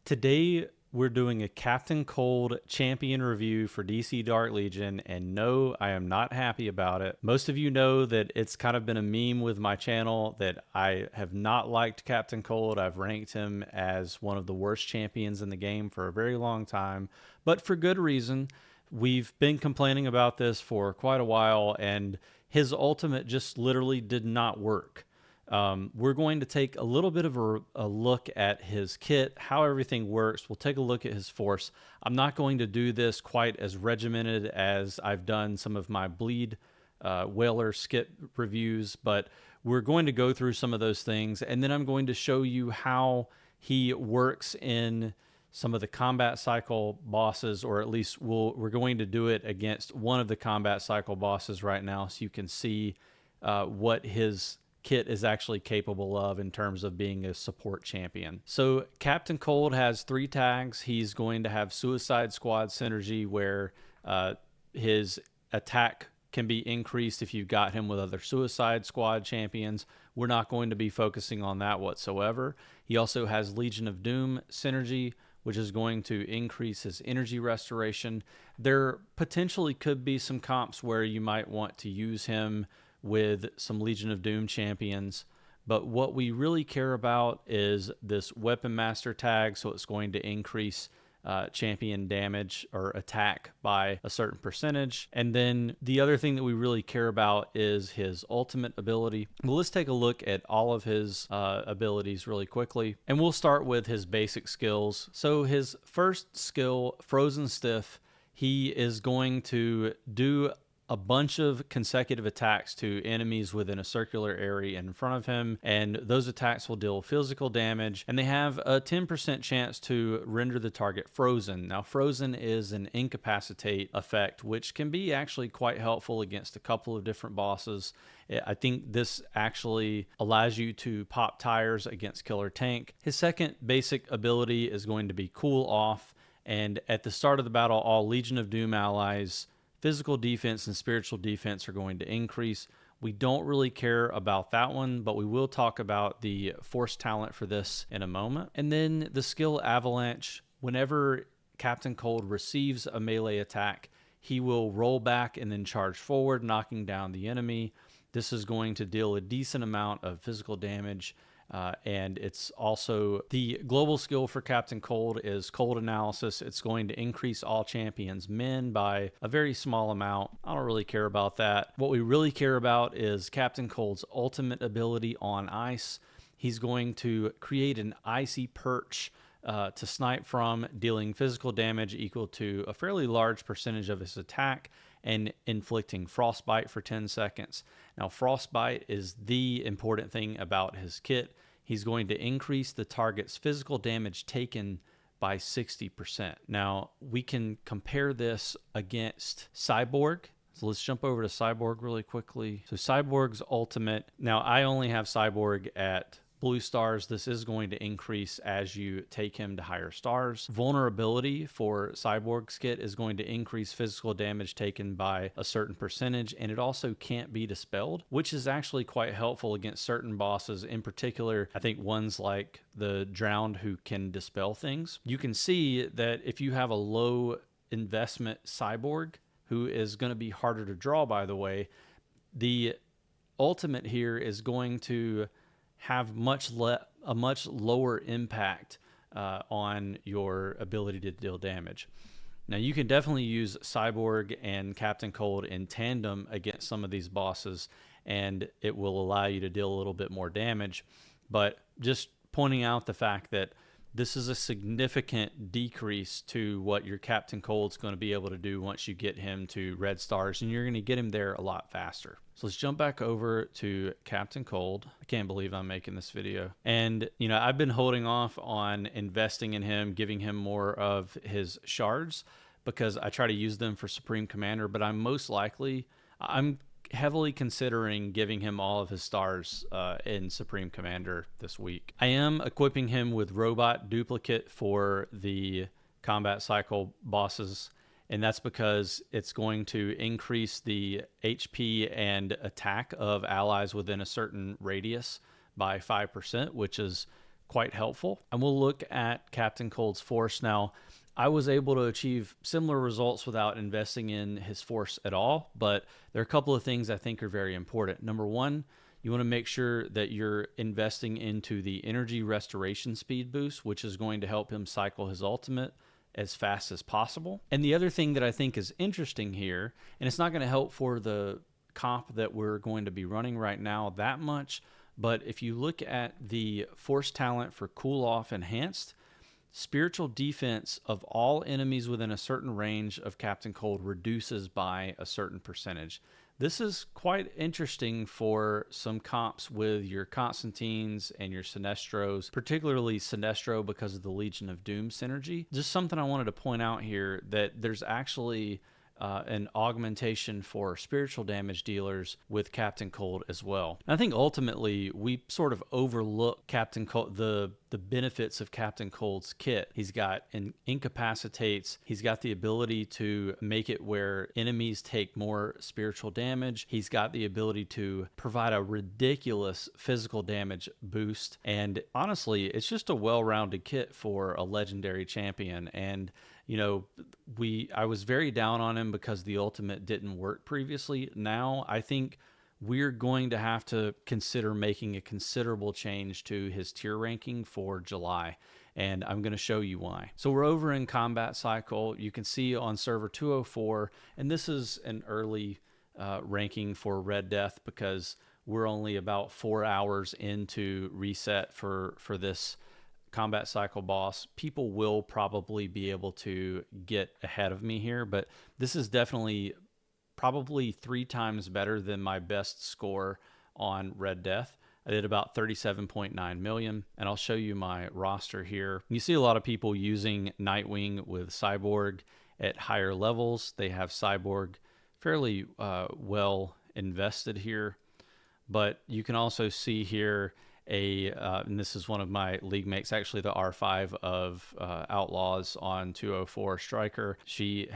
Today, we're doing a Captain Cold champion review for DC Dark Legion, and no, I am not happy about it. Most of you know that it's kind of been a meme with my channel that I have not liked Captain Cold. I've ranked him as one of the worst champions in the game for a very long time, but for good reason. We've been complaining about this for quite a while, and his ultimate just literally did not work. We're going to take a little bit of a look at his kit, how everything works. We'll take a look at his force. I'm not going to do this quite as regimented as I've done some of my Bleed Whaler skit reviews, but we're going to go through some of those things, and then I'm going to show you how he works in some of the combat cycle bosses, or at least we're going to do it against one of the combat cycle bosses right now, so you can see what his kit is actually capable of in terms of being a support champion. So Captain Cold has 3 tags. He's going to have Suicide Squad synergy, where his attack can be increased if you've got him with other Suicide Squad champions. We're not going to be focusing on that whatsoever. He also has Legion of Doom synergy, which is going to increase his energy restoration. There potentially could be some comps where you might want to use him with some Legion of Doom champions, but what we really care about is this Weapon Master tag, so it's going to increase champion damage or attack by a certain percentage. And then the other thing that we really care about is his ultimate ability. Well, let's take a look at all of his abilities really quickly, and we'll start with his basic skills. So his first skill, Frozen Stiff, he is going to do a bunch of consecutive attacks to enemies within a circular area in front of him, and those attacks will deal physical damage, and they have a 10% chance to render the target frozen. Now, frozen is an incapacitate effect, which can be actually quite helpful against a couple of different bosses. I think this actually allows you to pop tires against Killer Tank. His second basic ability is going to be Cool Off, and at the start of the battle, all Legion of Doom allies' physical defense and spiritual defense are going to increase. We don't really care about that one, but we will talk about the force talent for this in a moment. And then the skill Avalanche, whenever Captain Cold receives a melee attack, he will roll back and then charge forward, knocking down the enemy. This is going to deal a decent amount of physical damage. And it's also the global skill for Captain Cold is Cold Analysis. It's going to increase all champions men by a very small amount. I don't really care about that. What we really care about is Captain Cold's ultimate ability on ice. He's going to create an icy perch to snipe from, dealing physical damage equal to a fairly large percentage of his attack and inflicting frostbite for 10 seconds. Now, frostbite is the important thing about his kit. He's going to increase the target's physical damage taken by 60%. Now, we can compare this against Cyborg. So let's jump over to Cyborg really quickly. So Cyborg's ultimate, now I only have Cyborg at blue stars. This is going to increase as you take him to higher stars. Vulnerability for Cyborg's kit is going to increase physical damage taken by a certain percentage, and it also can't be dispelled, which is actually quite helpful against certain bosses. In particular, I think ones like the Drowned, who can dispel things. You can see that if you have a low investment Cyborg, who is going to be harder to draw, by the way, the ultimate here is going to have a much lower impact on your ability to deal damage. Now, you can definitely use Cyborg and Captain Cold in tandem against some of these bosses, and it will allow you to deal a little bit more damage. But just pointing out the fact that this is a significant decrease to what your Captain Cold's going to be able to do once you get him to red stars, and you're going to get him there a lot faster. So let's jump back over to Captain Cold. I can't believe I'm making this video. And, you know, I've been holding off on investing in him, giving him more of his shards, because I try to use them for Supreme Commander, but I'm heavily considering giving him all of his stars in Supreme Commander this week. I am equipping him with Robot Duplicate for the combat cycle bosses, and that's because it's going to increase the HP and attack of allies within a certain radius by 5%, which is quite helpful. And we'll look at Captain Cold's force. Now, I was able to achieve similar results without investing in his force at all, but there are a couple of things I think are very important. Number one, you want to make sure that you're investing into the energy restoration speed boost, which is going to help him cycle his ultimate as fast as possible. And the other thing that I think is interesting here, and it's not going to help for the comp that we're going to be running right now that much, but if you look at the force talent for Cool Off Enhanced, spiritual defense of all enemies within a certain range of Captain Cold reduces by a certain percentage. This is quite interesting for some comps with your Constantines and your Sinestros, particularly Sinestro because of the Legion of Doom synergy. Just something I wanted to point out here, that there's actually an augmentation for spiritual damage dealers with Captain Cold as well. And I think ultimately we sort of overlook Captain Cold, the benefits of Captain Cold's kit. He's got incapacitates. He's got the ability to make it where enemies take more spiritual damage. He's got the ability to provide a ridiculous physical damage boost. And honestly, it's just a well-rounded kit for a legendary champion. And you know, I was very down on him because the ultimate didn't work previously. Now I think we're going to have to consider making a considerable change to his tier ranking for July, and I'm going to show you why. So we're over in combat cycle. You can see on server 204, and this is an early ranking for Red Death because we're only about 4 hours into reset for this combat cycle boss. People will probably be able to get ahead of me here, but this is definitely probably 3 times better than my best score on Red Death. I did about 37.9 million, and I'll show you my roster here. You see a lot of people using Nightwing with Cyborg at higher levels. They have Cyborg fairly well invested here, but you can also see here and this is one of my league mates, actually the R5 of Outlaws on 204 Striker. She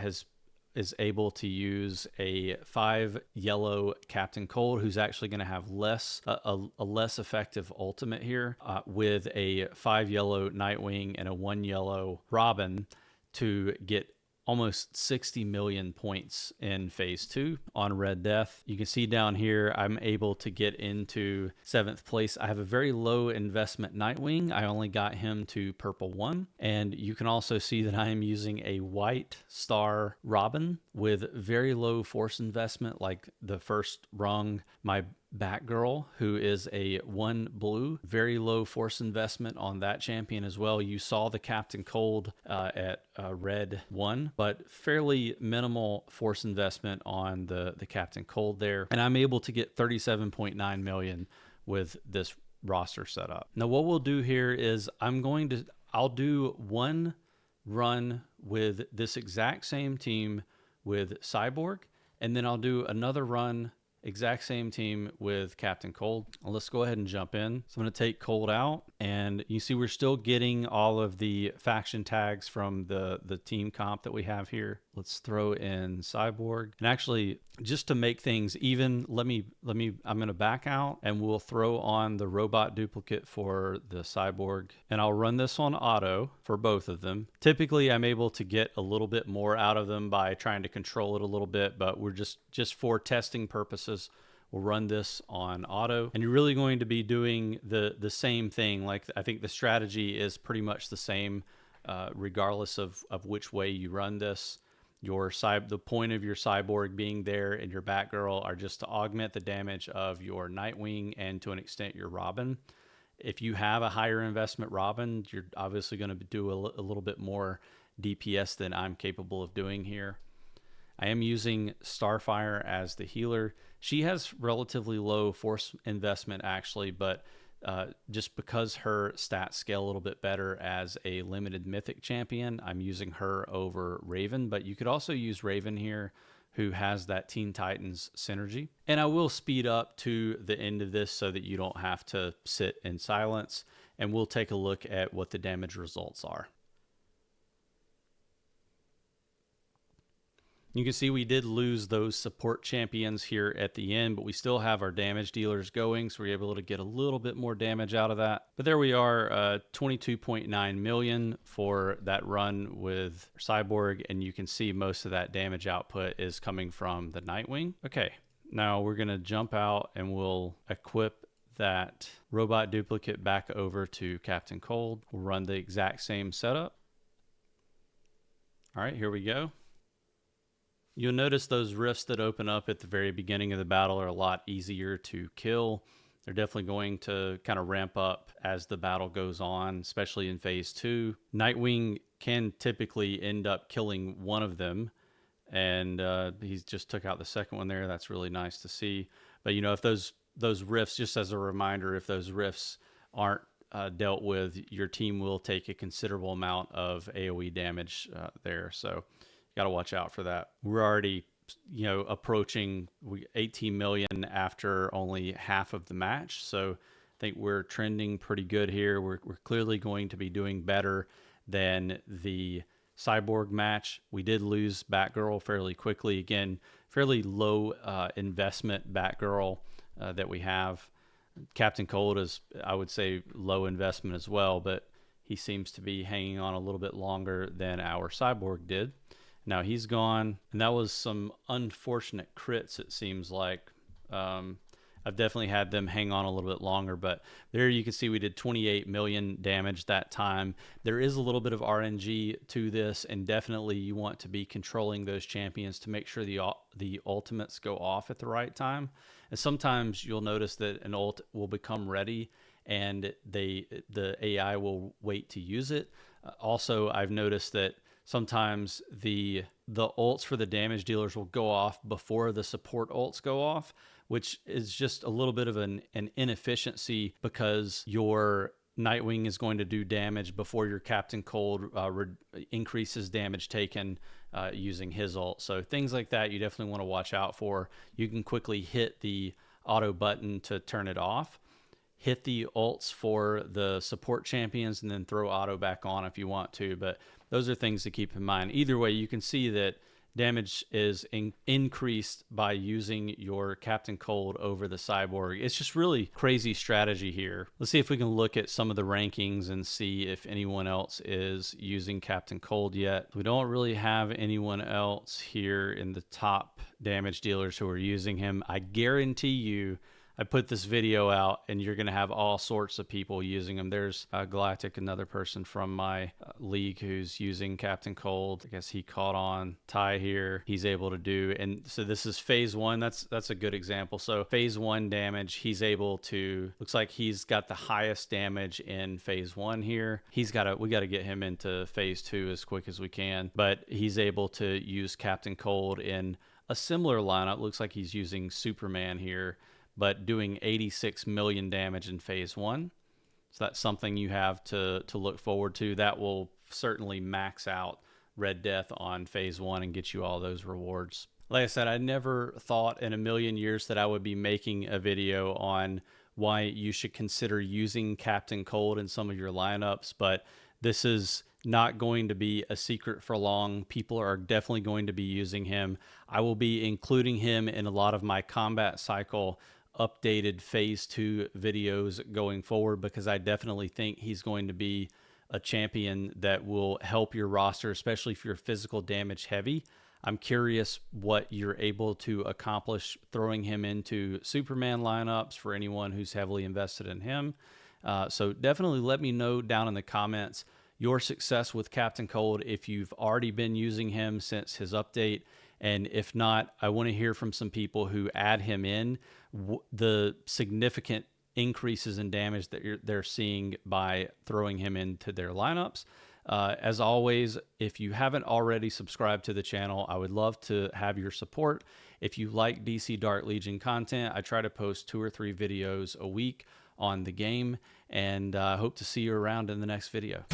is able to use a 5 yellow Captain Cold, who's actually going to have a less effective ultimate here, with a 5 yellow Nightwing and a 1 yellow Robin to get almost 60 million points in phase 2 on Red Death. You can see down here I'm able to get into 7th place. I have a very low investment Nightwing. I only got him to purple 1, and you can also see that I am using a white star Robin with very low force investment, like the first rung. My Batgirl, who is a 1 blue, very low force investment on that champion as well. You saw the Captain Cold at red 1, but fairly minimal force investment on the Captain Cold there. And I'm able to get 37.9 million with this roster setup. Now what we'll do here is I'll do one run with this exact same team with Cyborg, and then I'll do another run exact same team with Captain Cold. Let's go ahead and jump in. So I'm going to take Cold out, and you see we're still getting all of the faction tags from the team comp that we have here. Let's throw in Cyborg. And actually, just to make things even, I'm going to back out, and we'll throw on the robot duplicate for the Cyborg. And I'll run this on auto for both of them. Typically, I'm able to get a little bit more out of them by trying to control it a little bit, but we're just for testing purposes, we'll run this on auto. And you're really going to be doing the same thing. Like, I think the strategy is pretty much the same, regardless of which way you run this. The point of your Cyborg being there and your Batgirl are just to augment the damage of your Nightwing and to an extent your Robin. If you have a higher investment Robin, you're obviously going to do a little bit more DPS than I'm capable of doing here. I am using Starfire as the healer. She has relatively low force investment actually, but just because her stats scale a little bit better as a limited mythic champion, I'm using her over Raven. But you could also use Raven here, who has that Teen Titans synergy. And I will speed up to the end of this so that you don't have to sit in silence, and we'll take a look at what the damage results are. You can see we did lose those support champions here at the end, but we still have our damage dealers going, so we're able to get a little bit more damage out of that. But there we are, 22.9 million for that run with Cyborg, and you can see most of that damage output is coming from the Nightwing. Okay, now we're going to jump out and we'll equip that robot duplicate back over to Captain Cold. We'll run the exact same setup. All right, here we go. You'll notice those rifts that open up at the very beginning of the battle are a lot easier to kill. They're definitely going to kind of ramp up as the battle goes on, especially in phase 2. Nightwing can typically end up killing one of them, and he just took out the second one there. That's really nice to see. But, you know, if those rifts, just as a reminder, if those rifts aren't dealt with, your team will take a considerable amount of AoE damage there. So got to watch out for that. We're already, you know, approaching 18 million after only half of the match. So I think we're trending pretty good here. We're clearly going to be doing better than the Cyborg match. We did lose Batgirl fairly quickly. Again, fairly low investment Batgirl that we have. Captain Cold is, I would say, low investment as well, but he seems to be hanging on a little bit longer than our Cyborg did. Now he's gone, and that was some unfortunate crits, it seems like. I've definitely had them hang on a little bit longer, but there you can see we did 28 million damage that time. There is a little bit of RNG to this, and definitely you want to be controlling those champions to make sure the ultimates go off at the right time. And sometimes you'll notice that an ult will become ready, and the AI will wait to use it. Also, I've noticed that sometimes the ults for the damage dealers will go off before the support ults go off, which is just a little bit of an inefficiency, because your Nightwing is going to do damage before your Captain Cold increases damage taken using his ult. So things like that you definitely want to watch out for. You can quickly hit the auto button to turn it off. Hit the ults for the support champions and then throw auto back on if you want to. But those are things to keep in mind. Either way, you can see that damage is increased by using your Captain Cold over the Cyborg. It's just really crazy strategy here. Let's see if we can look at some of the rankings and see if anyone else is using Captain Cold yet. We don't really have anyone else here in the top damage dealers who are using him. I guarantee you, I put this video out and you're going to have all sorts of people using them. There's Galactic, another person from my league who's using Captain Cold. I guess he caught on. Ty here, he's able to do. And so this is phase 1. That's a good example. So phase 1 damage, he's able to, looks like he's got the highest damage in phase 1 here. We got to get him into phase 2 as quick as we can. But he's able to use Captain Cold in a similar lineup. Looks like he's using Superman here, but doing 86 million damage in phase 1. So that's something you have to look forward to. That will certainly max out Red Death on phase 1 and get you all those rewards. Like I said, I never thought in a million years that I would be making a video on why you should consider using Captain Cold in some of your lineups, but this is not going to be a secret for long. People are definitely going to be using him. I will be including him in a lot of my combat cycle updated phase 2 videos going forward, because I definitely think he's going to be a champion that will help your roster, especially if you're physical damage heavy. I'm curious what you're able to accomplish throwing him into Superman lineups for anyone who's heavily invested in him. So definitely let me know down in the comments your success with Captain Cold, if you've already been using him since his update. And if not, I want to hear from some people who add him in, the significant increases in damage that they're seeing by throwing him into their lineups. As always, if you haven't already subscribed to the channel, I would love to have your support. If you like DC Dark Legion content, I try to post 2 or 3 videos a week on the game, and I hope to see you around in the next video.